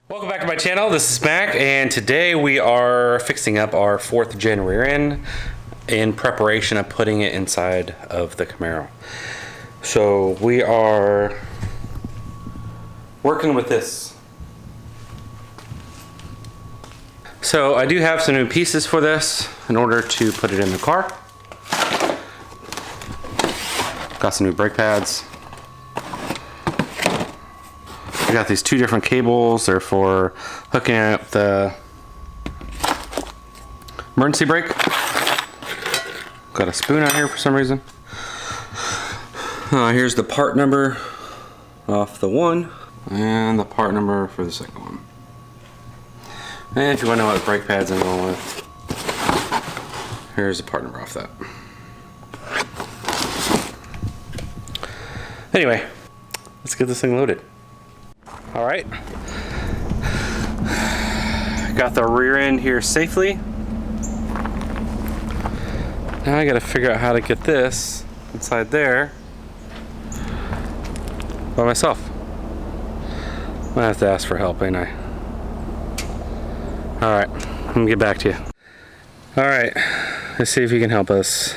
Welcome back to my channel. This is Mac, and today we are fixing up our 4th gen rear end in preparation of putting it inside of the Camaro. So we are working with this. So I do have some new pieces for this in order to put it in the car. Got some new brake pads. I got these two different cables. They're for hooking up the emergency brake. Got a spoon out here for some reason. Here's the part number off the one and the part number for the second one. And if you want to know what brake pads I'm going with, here's the part number off that. Anyway, let's get this thing loaded. All right, got the rear end here safely. Now I gotta figure out how to get this inside there by myself. I'm gonna have to ask for help, ain't I? All right, I'm gonna get back to you. All right, let's see if he can help us.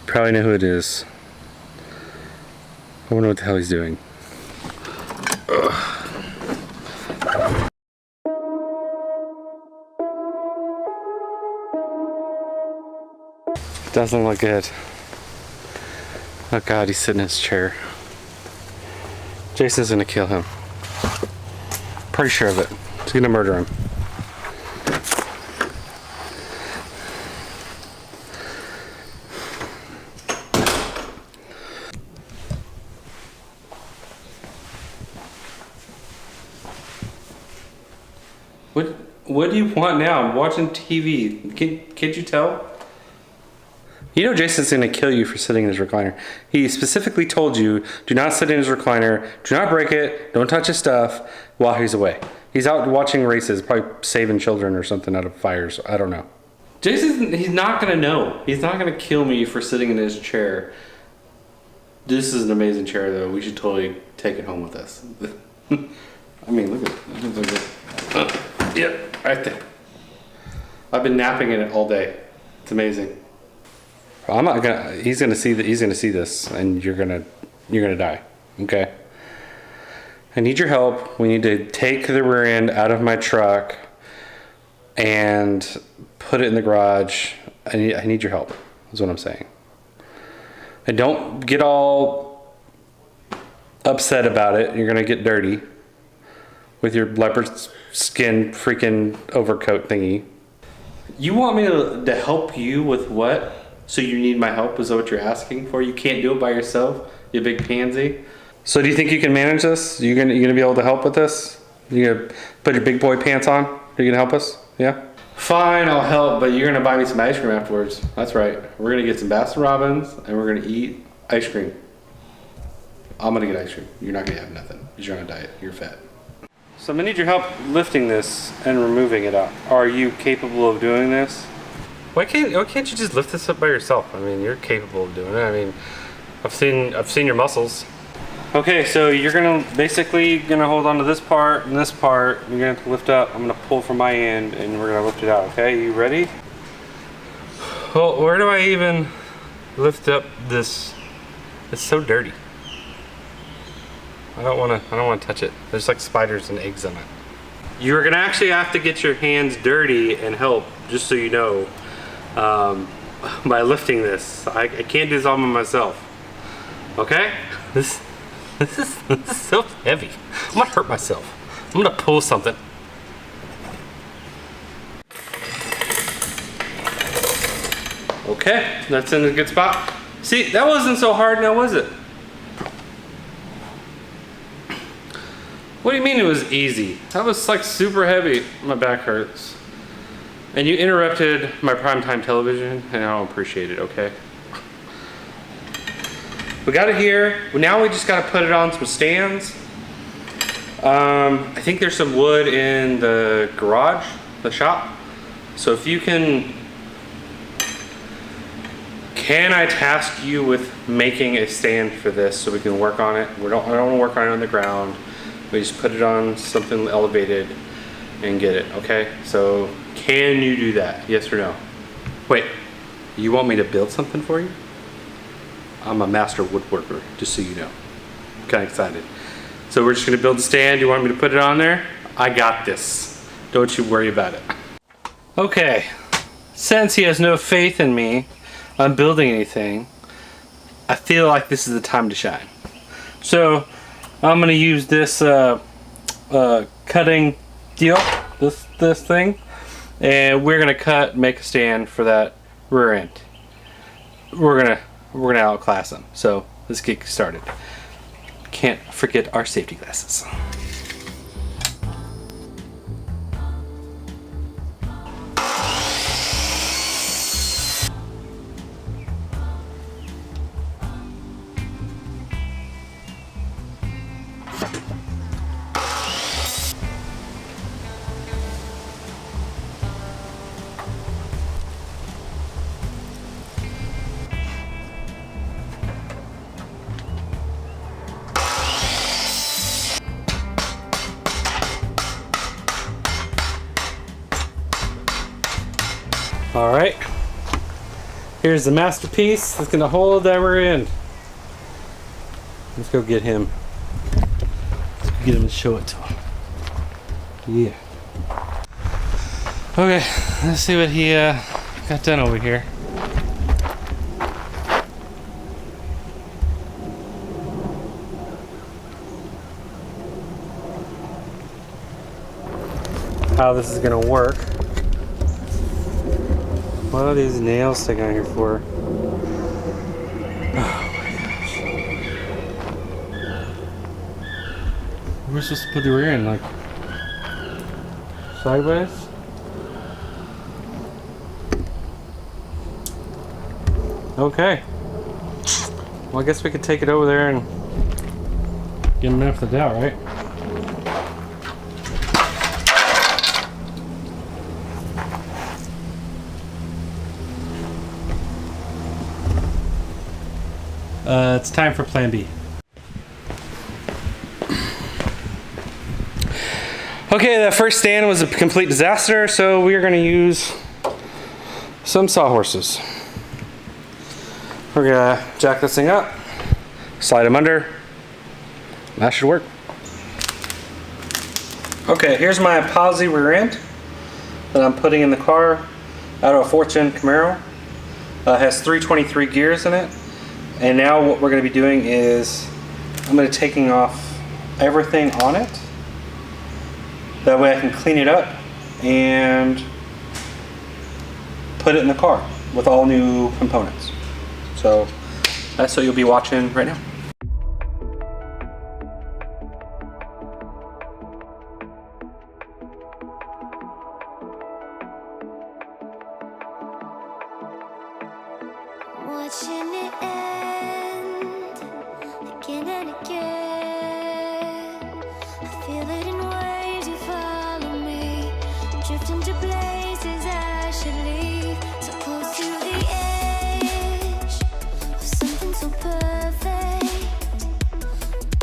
Probably know who it is. I wonder what the hell he's doing. Doesn't look good. Oh God, he's sitting in his chair. Jason's gonna kill him. Pretty sure of it. He's gonna murder him. What do you want now? I'm watching TV. Can't you tell? You know Jason's gonna kill you for sitting in his recliner. He specifically told you, do not sit in his recliner, do not break it, don't touch his stuff while he's away. He's out watching races, probably saving children or something out of fires. I don't know. He's not gonna know. He's not gonna kill me for sitting in his chair. This is an amazing chair though. We should totally take it home with us. I mean, look at it. Yep, right there. I've been napping in it all day. It's amazing. I'm not gonna. He's gonna see that. He's gonna see this, and you're gonna die. Okay. I need your help. We need to take the rear end out of my truck and put it in the garage. I need your help. Is what I'm saying. And don't get all upset about it. You're gonna get dirty with your leopard skin freaking overcoat thingy. You want me to help you with what? So you need my help? Is that what you're asking for? You can't do it by yourself, you big pansy. So do you think you can manage this? You gonna be able to help with this? You gonna put your big boy pants on? Are you gonna help us? Yeah? Fine, I'll help, but you're gonna buy me some ice cream afterwards. That's right. We're gonna get some Baskin Robbins and we're gonna eat ice cream. I'm gonna get ice cream. You're not gonna have nothing because you're on a diet. You're fat. So I'm gonna need your help lifting this and removing it up. Are you capable of doing this? Why can't you just lift this up by yourself? I mean, you're capable of doing it. I mean, I've seen your muscles. Okay, so you're basically gonna hold on to this part and this part. You're gonna have to lift up. I'm gonna pull from my end and we're gonna lift it out. Okay, you ready? Well, where do I even lift up this? It's so dirty. I don't wanna touch it. There's like spiders and eggs on it. You're gonna actually have to get your hands dirty and help, just so you know, by lifting this. I can't do this all by myself. Okay? This is so heavy. I'm gonna hurt myself. I'm gonna pull something. Okay, that's in a good spot. See, that wasn't so hard now, was it? What do you mean it was easy? That was like super heavy. My back hurts. And you interrupted my primetime television, and I don't appreciate it, okay? We got it here. Now we just gotta put it on some stands. I think there's some wood in the garage, the shop. So if you can I task you with making a stand for this so we can work on it? I don't want to work on it on the ground. We just put it on something elevated and get it, okay? So can you do that? Yes or no? Wait, you want me to build something for you? I'm a master woodworker, just so you know. I'm kind of excited. So we're just gonna build the stand. You want me to put it on there? I got this. Don't you worry about it. Okay, since he has no faith in me on building anything, I feel like this is the time to shine. So I'm gonna use this cutting deal, this thing, and we're gonna make a stand for that rear end. We're gonna outclass them. So let's get started. Can't forget our safety glasses. All right, here's the masterpiece that's gonna hold that rear end. Let's go get him. Let's get him and show it to him. Yeah. Okay, let's see what he got done over here. How this is gonna work. What are these nails sticking out here for? Oh my gosh. We're supposed to put the rear end like sideways? Okay. Well, I guess we could take it over there and get him left it out, right? It's time for plan B. Okay, that first stand was a complete disaster, so we are going to use some sawhorses. We're going to jack this thing up, slide them under. That should work. Okay, here's my posi rear end that I'm putting in the car out of a 4th-gen Camaro. It has 323 gears in it. And now what we're going to be doing is I'm going to be taking off everything on it. That way I can clean it up and put it in the car with all new components. So that's what you'll be watching right now. Watching it end again and again. I feel it in waves, you follow me. Drifting to places I should leave. So close to the edge of something so perfect.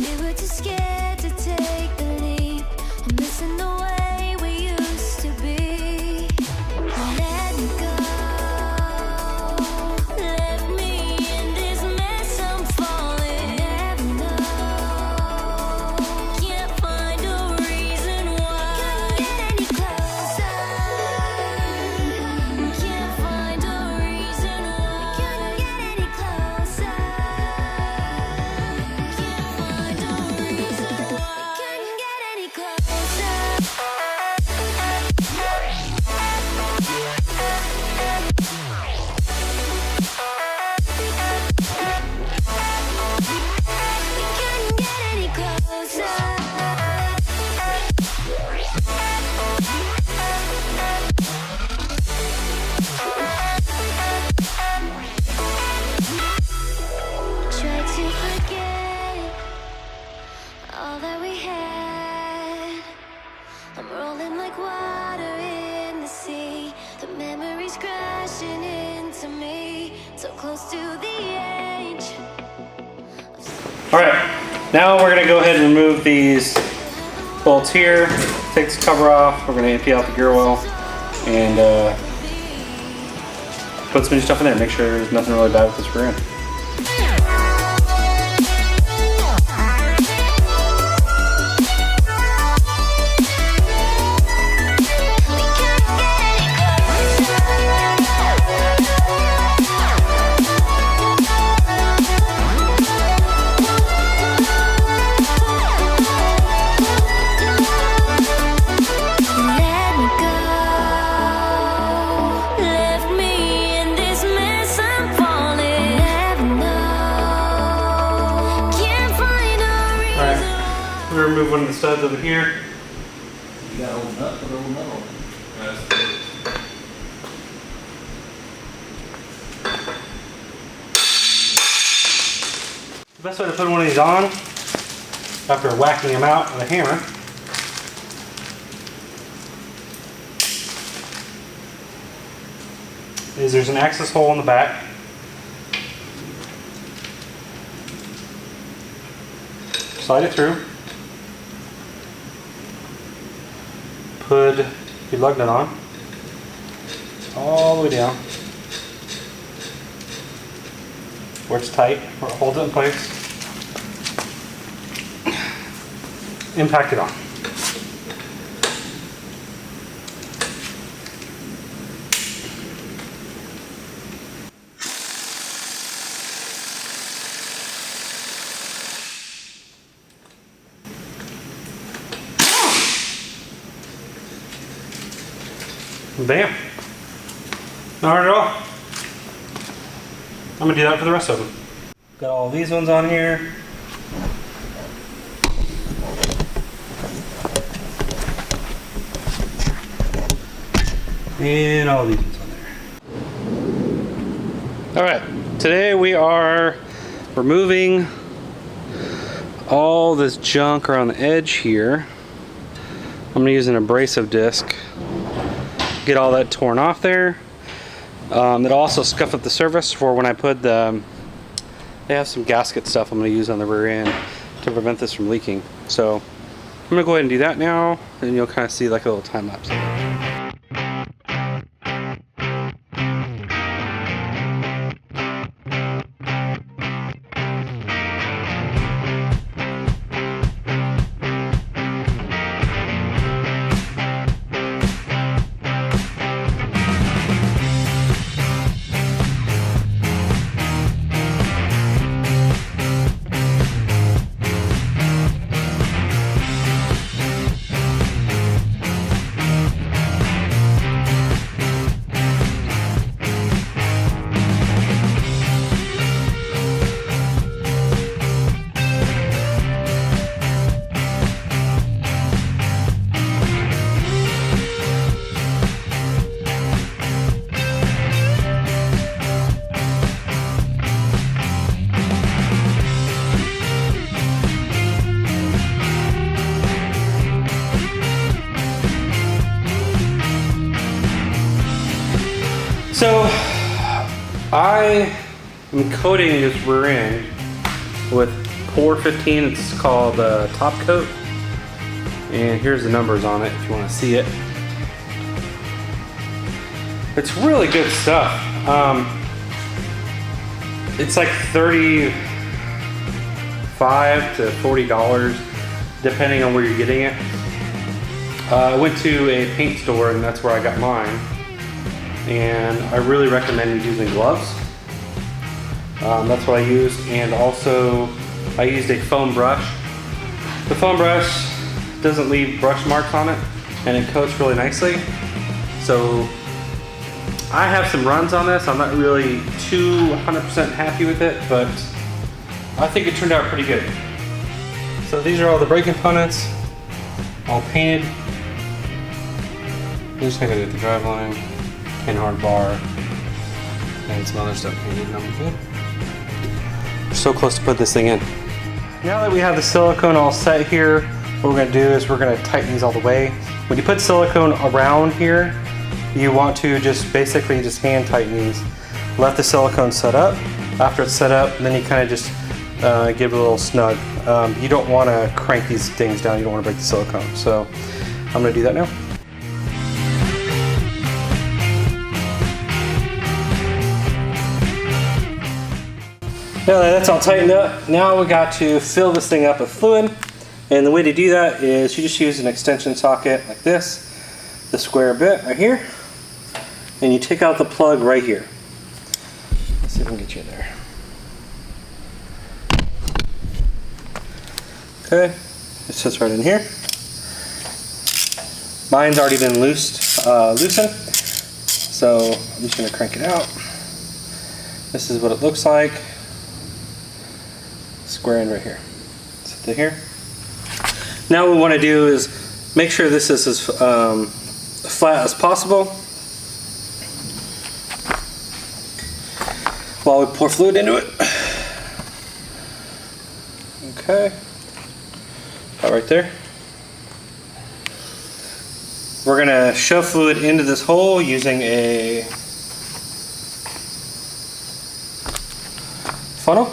We were too scared to take the leap. I'm missing the way we used to be. Let me go. Alright, now we're going to go ahead and remove these bolts here. Take this cover off. We're gonna empty out the gear oil and put some new stuff in there. Make sure there's nothing really bad with this rear end. We're gonna remove one of the studs over here. You got old nut or old metal? The best way to put one of these on, after whacking them out with a hammer, is there's an access hole in the back. Slide it through. Put your lug nut on all the way down where it's tight, where it holds it in place. Impact it on. Bam. Not hard at all. I'm gonna do that for the rest of them. Got all these ones on here. And all these ones on there. All right, today we are removing all this junk around the edge here. I'm gonna use an abrasive disc. Get all that torn off there. It'll also scuff up the surface for when I put the, they have some gasket stuff I'm going to use on the rear end to prevent this from leaking. So I'm going to go ahead and do that now, and you'll kind of see like a little time lapse. So I am coating this rear end with Pour 15. It's called Top Coat, and here's the numbers on it if you want to see it. It's really good stuff. It's like $35 to $40 depending on where you're getting it. I went to a paint store and that's where I got mine. And I really recommend using gloves. That's what I used, and also I used a foam brush. The foam brush doesn't leave brush marks on it, and it coats really nicely. So I have some runs on this. I'm not really 100% happy with it, but I think it turned out pretty good. So these are all the brake components, all painted. I'm just gonna get the driveline. Hard bar and some other stuff painted, and I'm good. We're so close to put this thing in. Now that we have the silicone all set here, what we're going to do is we're going to tighten these all the way. When you put silicone around here, you want to just basically just hand tighten these. Let the silicone set up. After it's set up, then you kind of just give it a little snug. You don't want to crank these things down, you don't want to break the silicone. So I'm going to do that now. Now that that's all tightened up, now we got to fill this thing up with fluid. And the way to do that is you just use an extension socket like this, the square bit right here, and you take out the plug right here. Let's see if I can get you there. Okay, it sits right in here. Mine's already been loosened, so I'm just going to crank it out. This is what it looks like. Square end right here. Sit it here. Now what we want to do is make sure this is as flat as possible while we pour fluid into it. Okay, about right there. We're going to shove fluid into this hole using a funnel.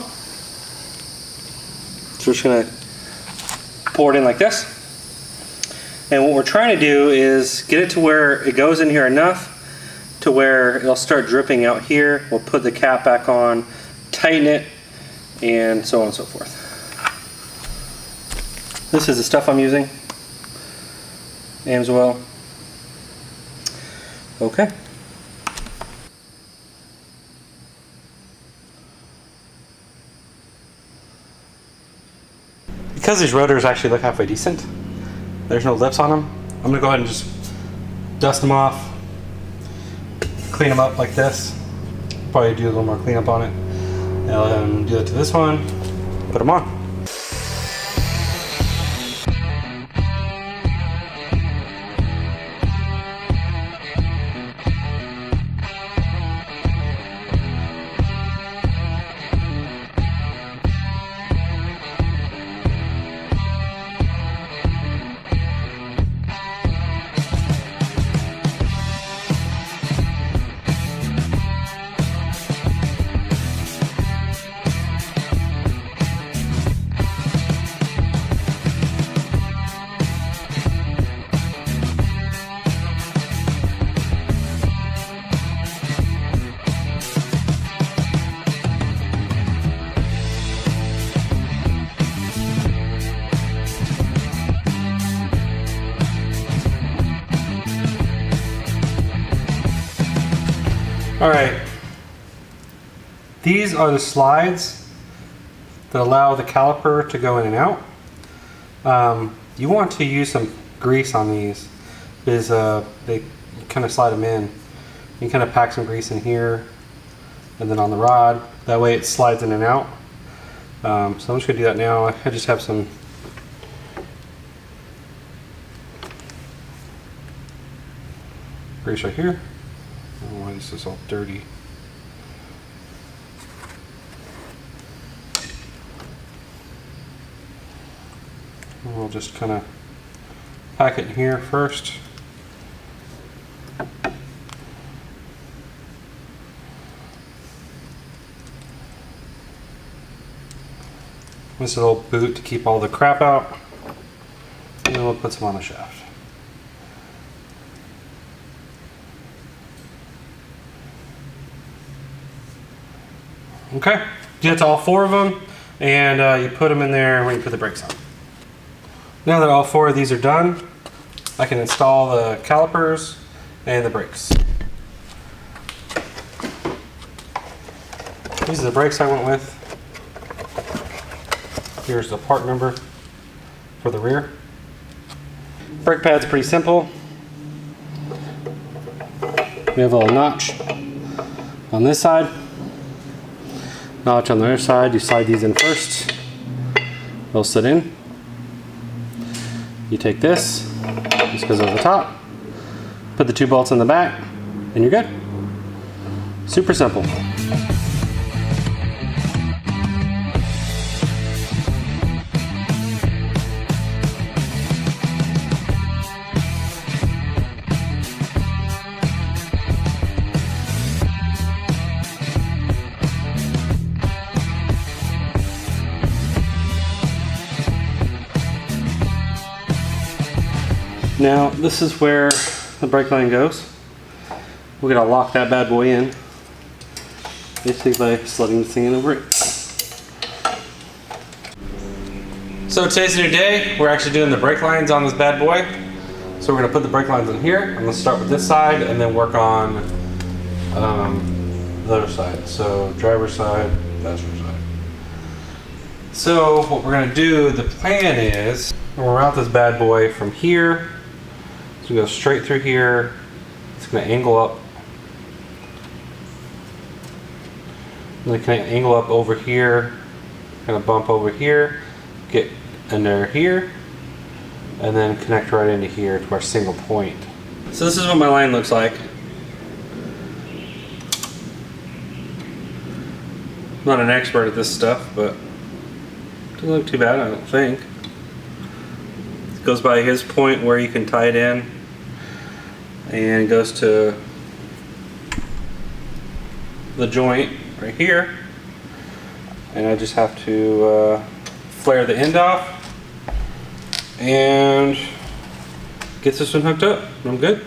So we're just going to pour it in like this. And what we're trying to do is get it to where it goes in here enough to where it'll start dripping out here. We'll put the cap back on, tighten it, and so on and so forth. This is the stuff I'm using. Ams Oil. Okay. Because these rotors actually look halfway decent, there's no lips on them, I'm going to go ahead and just dust them off, clean them up like this. Probably do a little more cleanup on it. And do that to this one, put them on. Alright, these are the slides that allow the caliper to go in and out. You want to use some grease on these because they kind of slide them in. You can kind of pack some grease in here and then on the rod. That way it slides in and out. So I'm just going to do that now. I just have some grease right here. I don't know why this is all dirty. And we'll just kind of pack it in here first. This little boot to keep all the crap out. And then we'll put some on the shaft. Okay, do that to all four of them, and you put them in there when you put the brakes on. Now that all four of these are done, I can install the calipers and the brakes. These are the brakes I went with. Here's the part number for the rear. Brake pad's pretty simple. We have a little notch on this side. Notch on the other side. You slide these in first. They'll sit in. You take this goes over the top. Put the two bolts in the back, and you're good. Super simple. Now this is where the brake line goes. We're gonna lock that bad boy in. Basically by sliding this thing in over it. So today's a new day. We're actually doing the brake lines on this bad boy. So we're gonna put the brake lines in here. I'm gonna start with this side and then work on the other side. So driver's side, passenger side. So what we're gonna do, the plan is, we'll route this bad boy from here. So we go straight through here. It's gonna angle up. And then can angle up over here, kind of bump over here, get under here, and then connect right into here to our single point. So this is what my line looks like. I'm not an expert at this stuff, but it doesn't look too bad, I don't think. It goes by his point where you can tie it in, and it goes to the joint right here, and I just have to flare the end off and get this one hooked up. I'm good.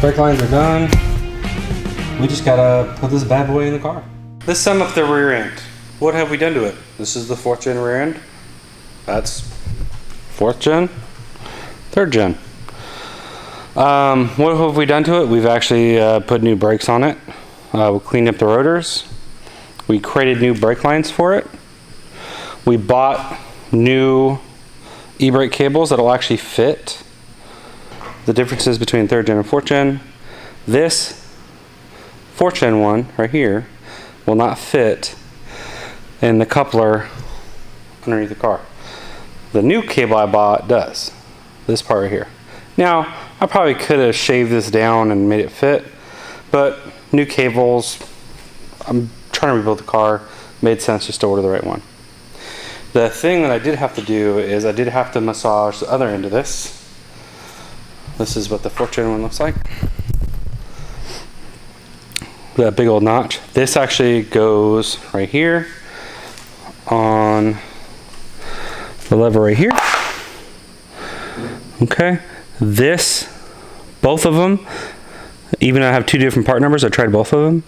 Brake lines are done. We just gotta put this bad boy in the car. Let's sum up the rear end. What have we done to it? This is the 4th gen rear end. That's 4th gen, 3rd gen. What have we done to it? We've actually put new brakes on it. We cleaned up the rotors. We created new brake lines for it. We bought new e-brake cables that'll actually fit. The differences between 3rd gen and 4th gen. This 4th gen one right here will not fit in the coupler underneath the car. The new cable I bought does. This part right here. Now, I probably could have shaved this down and made it fit, but new cables, I'm trying to rebuild the car, made sense just to order the right one. The thing that I did have to do is I did have to massage the other end of this. This is what the 4th gen one looks like. That big old notch. This actually goes right here on the lever right here. Okay, both of them, even though I have two different part numbers, I tried both of them,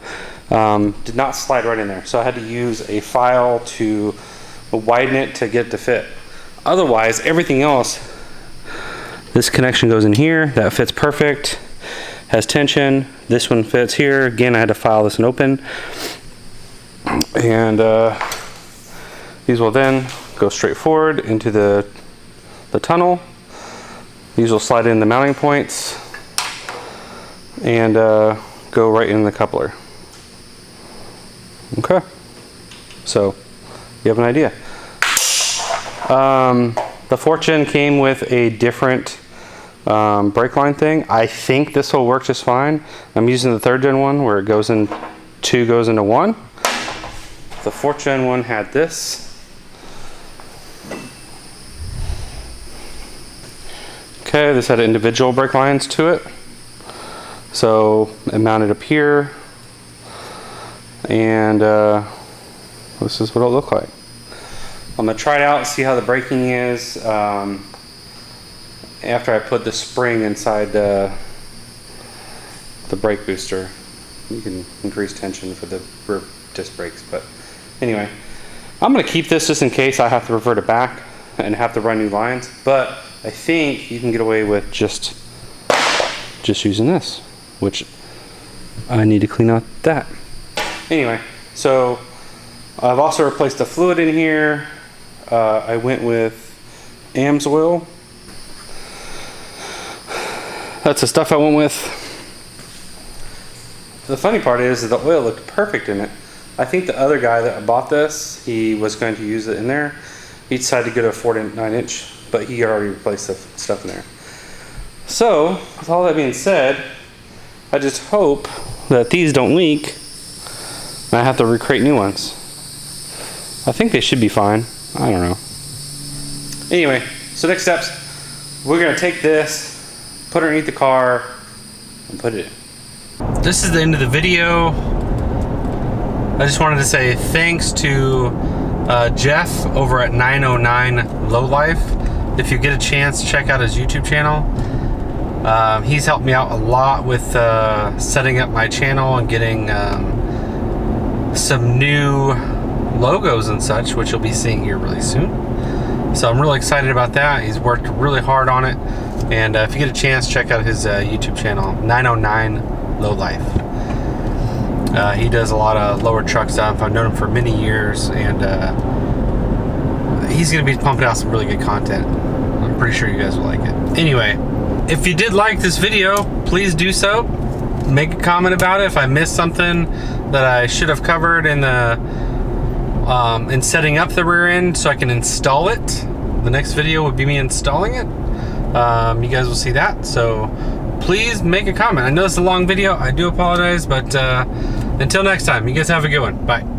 did not slide right in there. So I had to use a file to widen it to get it to fit. Otherwise, everything else, this connection goes in here, that fits perfect, has tension. This one fits here. Again, I had to file this and open. And these will then go straight forward into the tunnel. These will slide in the mounting points and go right in the coupler. Okay, so you have an idea. The Fortune came with a different brake line thing. I think this will work just fine. I'm using the 3rd gen one where it goes in 2 goes into 1. The 4th gen one had this. Okay, this had individual brake lines to it. So it mounted up here, and this is what it'll look like. I'm gonna try it out, see how the braking is after I put the spring inside the brake booster. You can increase tension for the rear disc brakes, but anyway, I'm gonna keep this just in case I have to revert it back and have to run new lines, but I think you can get away with just using this, which I need to clean out that. Anyway, so I've also replaced the fluid in here. I went with Ams Oil. That's the stuff I went with. The funny part is that the oil looked perfect in it. I think the other guy that bought this, he was going to use it in there. He decided to go to a 4-9-inch, but he already replaced the stuff in there. So, with all that being said, I just hope that these don't leak and I have to recreate new ones. I think they should be fine. I don't know. Anyway, so next steps, we're gonna take this, put it underneath the car, and put it in. This is the end of the video. I just wanted to say thanks to Jeff over at 909 Lowlife. If you get a chance, check out his YouTube channel. He's helped me out a lot with setting up my channel and getting some new logos and such, which you'll be seeing here really soon. So I'm really excited about that. He's worked really hard on it. And if you get a chance, check out his YouTube channel, 909 Lowlife. He does a lot of lower truck stuff. I've known him for many years, and he's going to be pumping out some really good content. I'm pretty sure you guys will like it. Anyway, if you did like this video, please do so. Make a comment about it if I missed something that I should have covered in the in setting up the rear end so I can install it. The next video would be me installing it. You guys will see that, so please make a comment. I know it's a long video, I do apologize, but until next time, you guys have a good one. Bye.